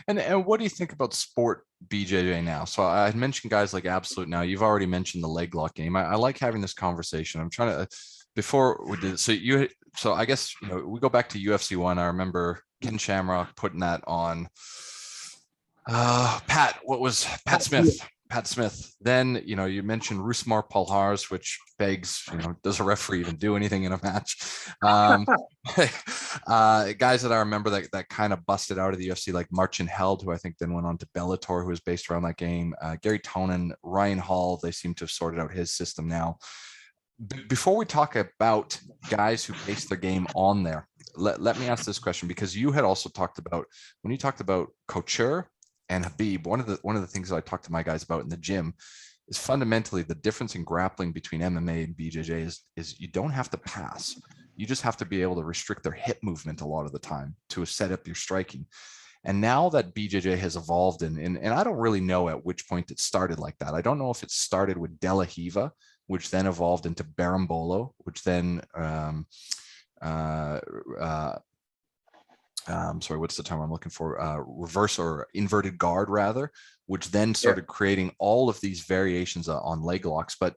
And what do you think about sport BJJ now? So I had mentioned guys like Absolute. Now you've already mentioned the leg lock game. I like having this conversation. I'm trying to before we did. So I guess we go back to UFC 1. I remember Ken Shamrock putting that on. Pat Smith? Pat Smith. Then, you mentioned Rusmar Palhars, which begs, does a referee even do anything in a match? Guys that I remember that kind of busted out of the UFC, like Marcin Held, who I think then went on to Bellator, who was based around that game. Gary Tonin, Ryan Hall, they seem to have sorted out his system now. Before we talk about guys who base their game on there, let me ask this question, because you had also talked about, when you talked about Couture and Habib, one of the things that I talk to my guys about in the gym is fundamentally the difference in grappling between MMA and BJJ is you don't have to pass. You just have to be able to restrict their hip movement a lot of the time to set up your striking. And now that BJJ has evolved, and I don't really know at which point it started like that. I don't know if it started with De La Riva, which then evolved into Berimbolo, which then sorry, what's the term I'm looking for? Reverse or inverted guard, rather, which then started creating all of these variations on leg locks. But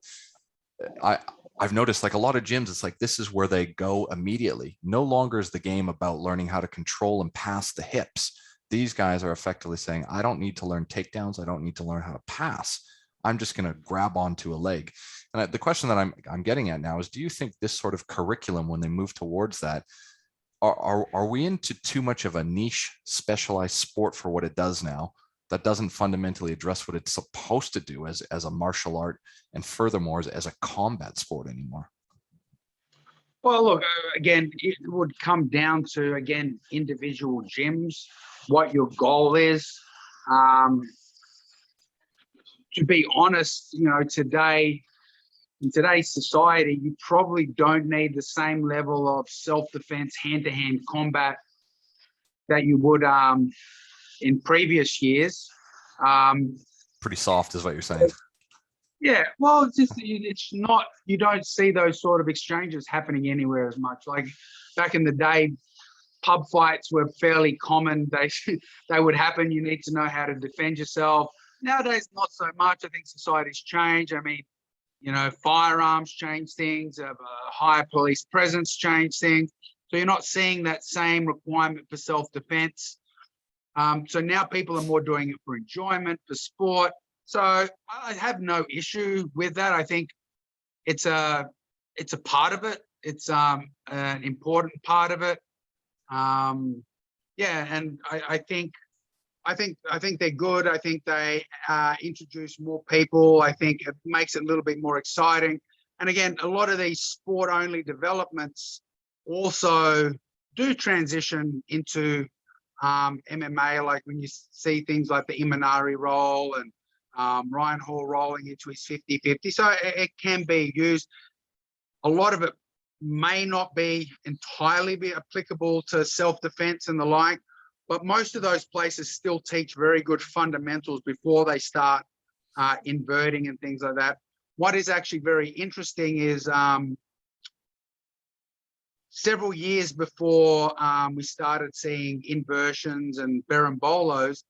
I've noticed, like, a lot of gyms, it's like this is where they go immediately. No longer is the game about learning how to control and pass the hips. These guys are effectively saying, I don't need to learn takedowns. I don't need to learn how to pass. I'm just going to grab onto a leg. And the question that I'm getting at now is, do you think this sort of curriculum, when they move towards that, are we into too much of a niche specialized sport for what it does now that doesn't fundamentally address what it's supposed to do as a martial art, and furthermore as a combat sport anymore? Well, look, again, it would come down to, again, individual gyms, what your goal is. To be honest, today, in today's society, you probably don't need the same level of self-defense, hand-to-hand combat that you would in previous years. Pretty soft is what you're saying. Yeah, well, it's not, you don't see those sort of exchanges happening anywhere as much. Like back in the day, pub fights were fairly common. They would happen. You need to know how to defend yourself. Nowadays, not so much. I think society's changed. I mean, firearms change things, higher police presence change things. So you're not seeing that same requirement for self-defense. So now people are more doing it for enjoyment, for sport. So I have no issue with that. I think it's a part of it. It's an important part of it. And I think they're good. I think they introduce more people. I think it makes it a little bit more exciting. And again, a lot of these sport-only developments also do transition into MMA, like when you see things like the Imanari roll and Ryan Hall rolling into his 50-50. So it can be used. A lot of it may not be entirely applicable to self-defense and the like, but most of those places still teach very good fundamentals before they start inverting and things like that. What is actually very interesting is several years before we started seeing inversions and berimbolos,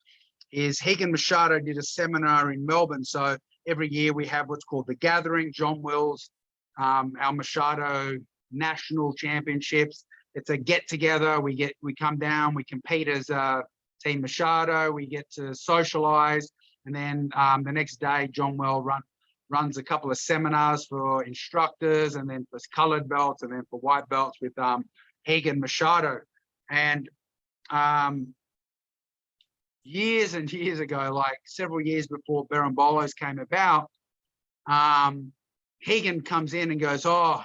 is Higan Machado did a seminar in Melbourne. So every year we have what's called the Gathering, John Wills, our Machado National Championships. It's a get together. We come down, we compete as Team Machado, we get to socialize, and then the next day John Well runs a couple of seminars for instructors, and then for colored belts, and then for white belts with Higan Machado. And years and years ago, like several years before berimbolos came about, Higan comes in and goes, oh,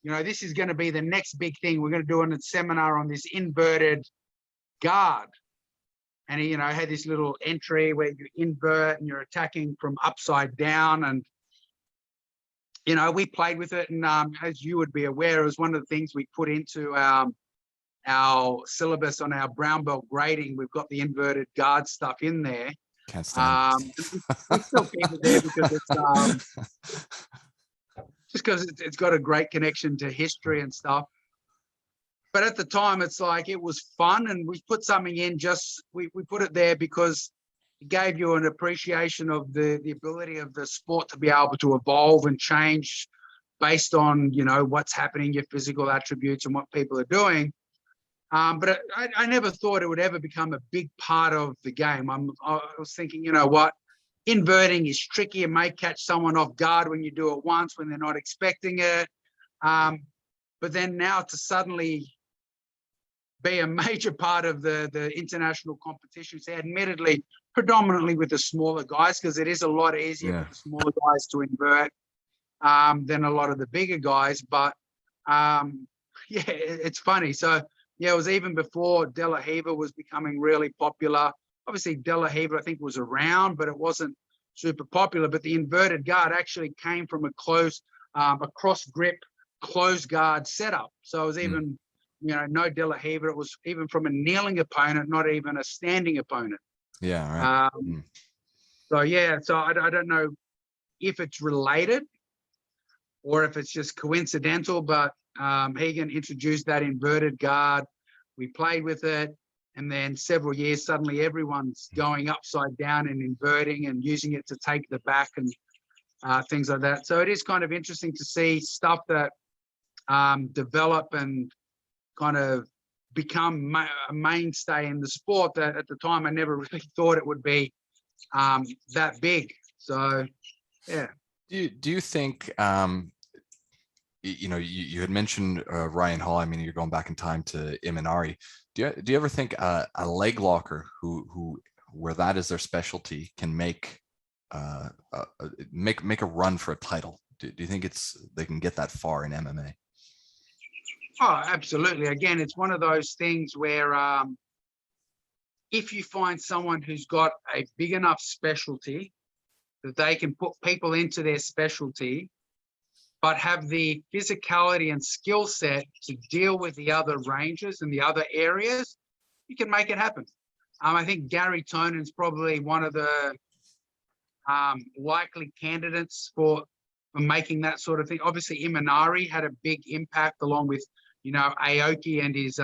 this is going to be the next big thing. We're going to do a seminar on this inverted guard. And he, had this little entry where you invert and you're attacking from upside down. And, we played with it. And as you would be aware, it was one of the things we put into our syllabus on our brown belt grading. We've got the inverted guard stuff in there. Can't stand we still keep it there because it's just because it's got a great connection to history and stuff. but at the time, it's like it was fun, and we put something in. We put it there because it gave you an appreciation of the ability of the sport to be able to evolve and change based on what's happening, your physical attributes, and what people are doing. But I never thought it would ever become a big part of the game. I was thinking, you know what, inverting is tricky. It may catch someone off guard when you do it once when they're not expecting it. But then now to suddenly be a major part of the international competitions, admittedly, predominantly with the smaller guys, because it is a lot easier for the smaller guys to invert than a lot of the bigger guys. But it's funny. So it was even before De La Riva was becoming really popular. Obviously, De La Riva, I think, was around, but it wasn't super popular. But the inverted guard actually came from a cross grip, closed guard setup. So it was even, no De La Riva. It was even from a kneeling opponent, not even a standing opponent. Yeah, right. So I don't know if it's related or if it's just coincidental, but Hagen introduced that inverted guard. We played with it, and then several years, suddenly everyone's going upside down and inverting and using it to take the back and things like that. So it is kind of interesting to see stuff that develop and kind of become a mainstay in the sport that at the time I never really thought it would be that big. So, yeah. Do you think, you had mentioned Ryan Hall. I mean, you're going back in time to Imanari. Do you ever think a leg locker where that is their specialty can make a run for a title? Do you think they can get that far in MMA? Oh, absolutely. Again, it's one of those things where if you find someone who's got a big enough specialty that they can put people into their specialty, but have the physicality and skill set to deal with the other ranges and the other areas, you can make it happen. I think Gary Tonon's probably one of the likely candidates for making that sort of thing. Obviously, Imanari had a big impact along with, Aoki and his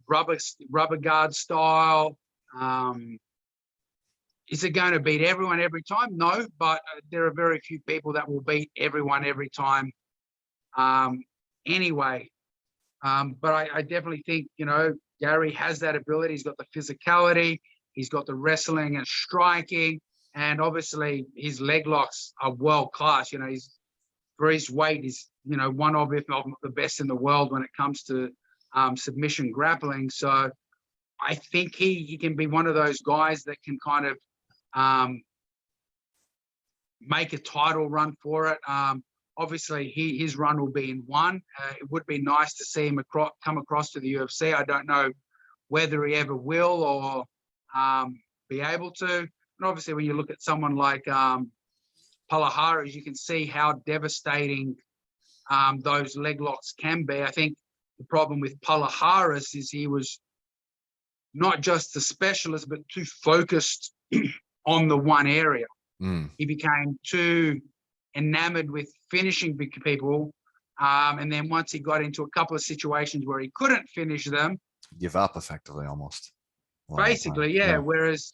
rubber guard style. Is it going to beat everyone every time? No, but there are very few people that will beat everyone every time anyway. But I definitely think, Gary has that ability. He's got the physicality. He's got the wrestling and striking. And obviously, his leg locks are world class. He's, for his weight, he's, one of, if not the best in the world when it comes to submission grappling. So I think he can be one of those guys that can kind of make a title run for it. Obviously, his run will be in one. It would be nice to see him come across to the UFC. I don't know whether he ever will or be able to. And obviously, when you look at someone like Palahara, you can see how devastating those leg locks can be. I think the problem with Palahara is he was not just a specialist, but too focused on the one area. He became too enamored with finishing big people. And then once he got into a couple of situations where he couldn't finish them, give up effectively almost. Basically, yeah. Whereas,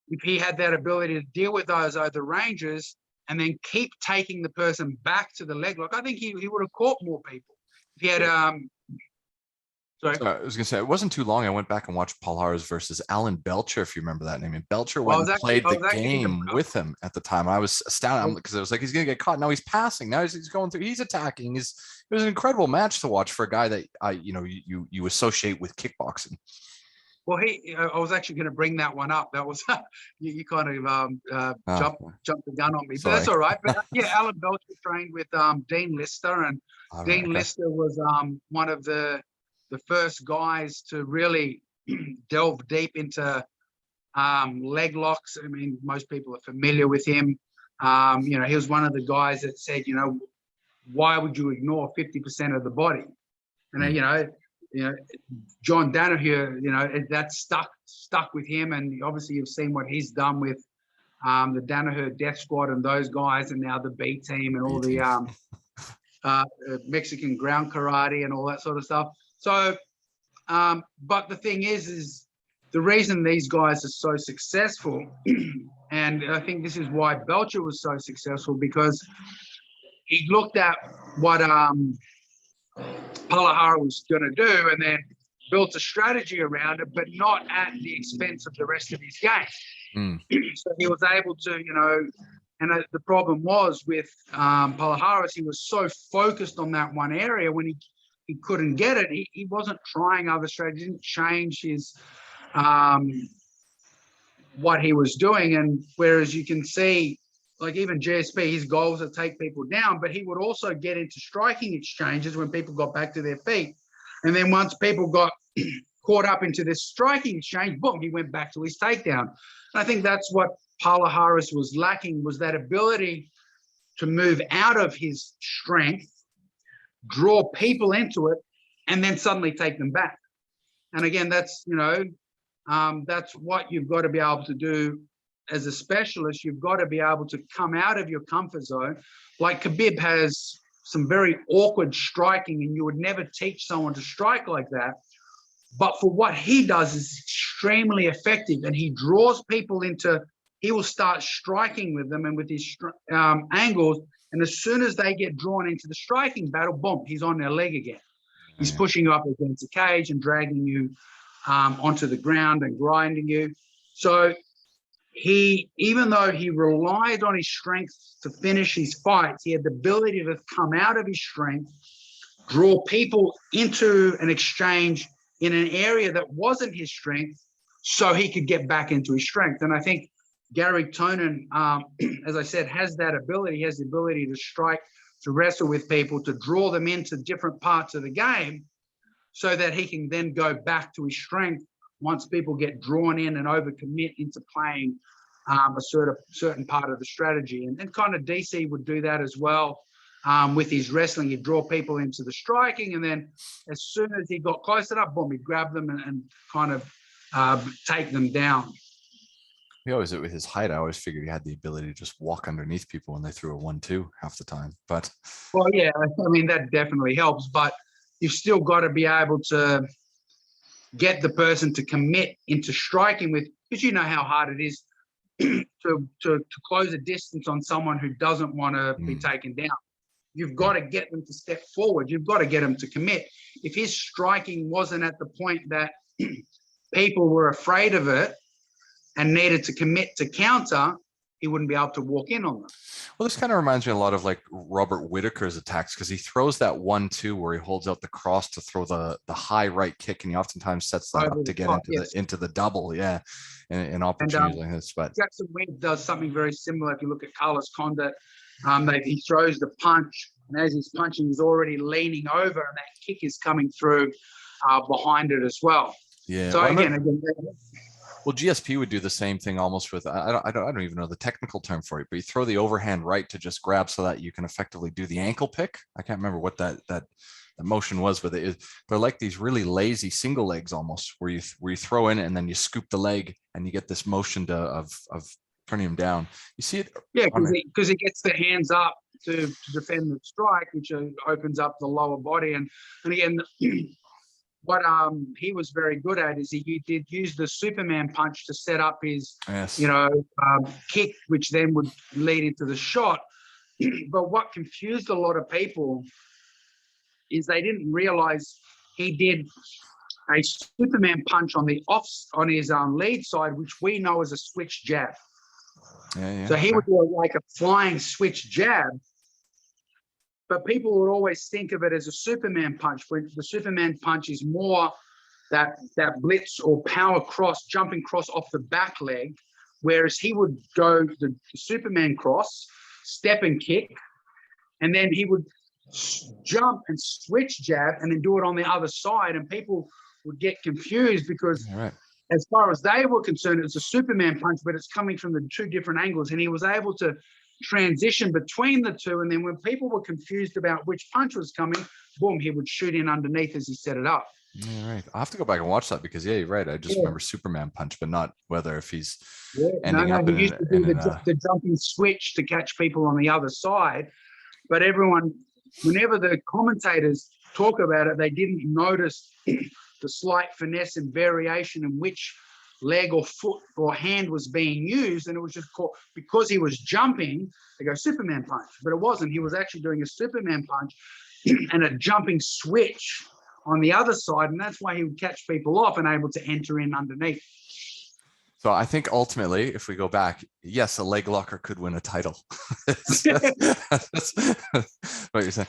if he had that ability to deal with those other ranges and then keep taking the person back to the leg lock, I think he would have caught more people. If he had Sorry. So I was going to say, it wasn't too long. I went back and watched Paul Harris versus Alan Belcher, if you remember that name. And Belcher went and played the game with him at the time. I was astounded because I was like, he's going to get caught. Now he's passing. Now he's going through. He's attacking. It was an incredible match to watch for a guy that you associate with kickboxing. Well, I was actually going to bring that one up. That was you kind of jumped the gun on me, but that's all right. But Alan Belcher trained with Dean Lister, and Dean Lister was one of the first guys to really delve deep into leg locks. I mean, most people are familiar with him. He was one of the guys that said, why would you ignore 50% of the body? And John Danaher, that stuck with him, and obviously you've seen what he's done with the Danaher Death Squad and those guys, and now the B team and all the Mexican ground karate and all that sort of stuff. So, but the thing is the reason these guys are so successful, and I think this is why Belcher was so successful, because he looked at what Palahara was going to do and then built a strategy around it, but not at the expense of the rest of his game. So he was able to, and the problem was with Palahara, he was so focused on that one area when he couldn't get it. He wasn't trying other strategies, didn't change his what he was doing. And whereas you can see, like even GSP, his goal was to take people down, but he would also get into striking exchanges when people got back to their feet. And then once people got caught up into this striking exchange, boom, he went back to his takedown. And I think that's what Palahara was lacking, was that ability to move out of his strength, draw people into it, and then suddenly take them back. And again, that's, that's what you've got to be able to do as a specialist. You've got to be able to come out of your comfort zone. Like Khabib has some very awkward striking, and you would never teach someone to strike like that. But for what he does is extremely effective, and he draws people into, he will start striking with them and with his angles. And as soon as they get drawn into the striking battle, boom, he's on their leg again. He's pushing you up against the cage and dragging you onto the ground and grinding you. So he, even though he relied on his strength to finish his fights, he had the ability to come out of his strength, draw people into an exchange in an area that wasn't his strength, so he could get back into his strength. And I think Gary Tonin, as I said, has that ability. He has the ability to strike, to wrestle with people, to draw them into different parts of the game, so that he can then go back to his strength once people get drawn in and overcommit into playing a certain part of the strategy. And kind of DC would do that as well with his wrestling. He'd draw people into the striking, and then as soon as he got close enough, boom, he'd grab them and kind of take them down. He always, with his height, I always figured he had the ability to just walk underneath people when they threw a 1-2 half the time. But well, yeah, I mean, that definitely helps, but you've still got to be able to get the person to commit into striking with, because you know how hard it is to close a distance on someone who doesn't want to be taken down. You've got to get them to step forward. You've got to get them to commit. If his striking wasn't at the point that people were afraid of it and needed to commit to counter, he wouldn't be able to walk in on them. Well, this kind of reminds me a lot of like Robert Whittaker's attacks, because he throws that 1-2 where he holds out the cross to throw the high right kick, and he oftentimes sets that up to get into the double, in opportunities like this. But Jackson Wink does something very similar. If you look at Carlos Condit, he throws the punch, and as he's punching, he's already leaning over, and that kick is coming through behind it as well. Yeah. So well, GSP would do the same thing almost with, I don't even know the technical term for it, but you throw the overhand right to just grab so that you can effectively do the ankle pick. I can't remember what that motion was, but they're like these really lazy single legs almost, where you throw in and then you scoop the leg and you get this motion of turning him down. You see it? Yeah, because he gets the hands up to defend the strike, which opens up the lower body. And again, what he was very good at is he did use the Superman punch to set up his, kick, which then would lead into the shot. But what confused a lot of people is they didn't realize he did a Superman punch on his lead side, which we know as a switch jab. So he would do like a flying switch jab. But people would always think of it as a Superman punch, where the Superman punch is more that blitz or power cross, jumping cross off the back leg, whereas he would go the Superman cross, step and kick, and then he would jump and switch jab and then do it on the other side. And people would get confused because as far as they were concerned, it's a Superman punch, but it's coming from the two different angles. And he was able to transition between the two, and then when people were confused about which punch was coming, boom, he would shoot in underneath as he set it up. Yeah, right. I'll have to go back and watch that, because you're right. I just remember Superman punch, but not whether if he's ending up in the jumping switch to catch people on the other side. But everyone whenever the commentators talk about it, they didn't notice the slight finesse and variation in which leg or foot or hand was being used, and it was just called, because he was jumping, they go Superman punch, but it wasn't. He was actually doing a Superman punch and a jumping switch on the other side, and that's why he would catch people off and able to enter in underneath. So I think ultimately, if we go back, yes, a leg locker could win a title. That's what you're saying.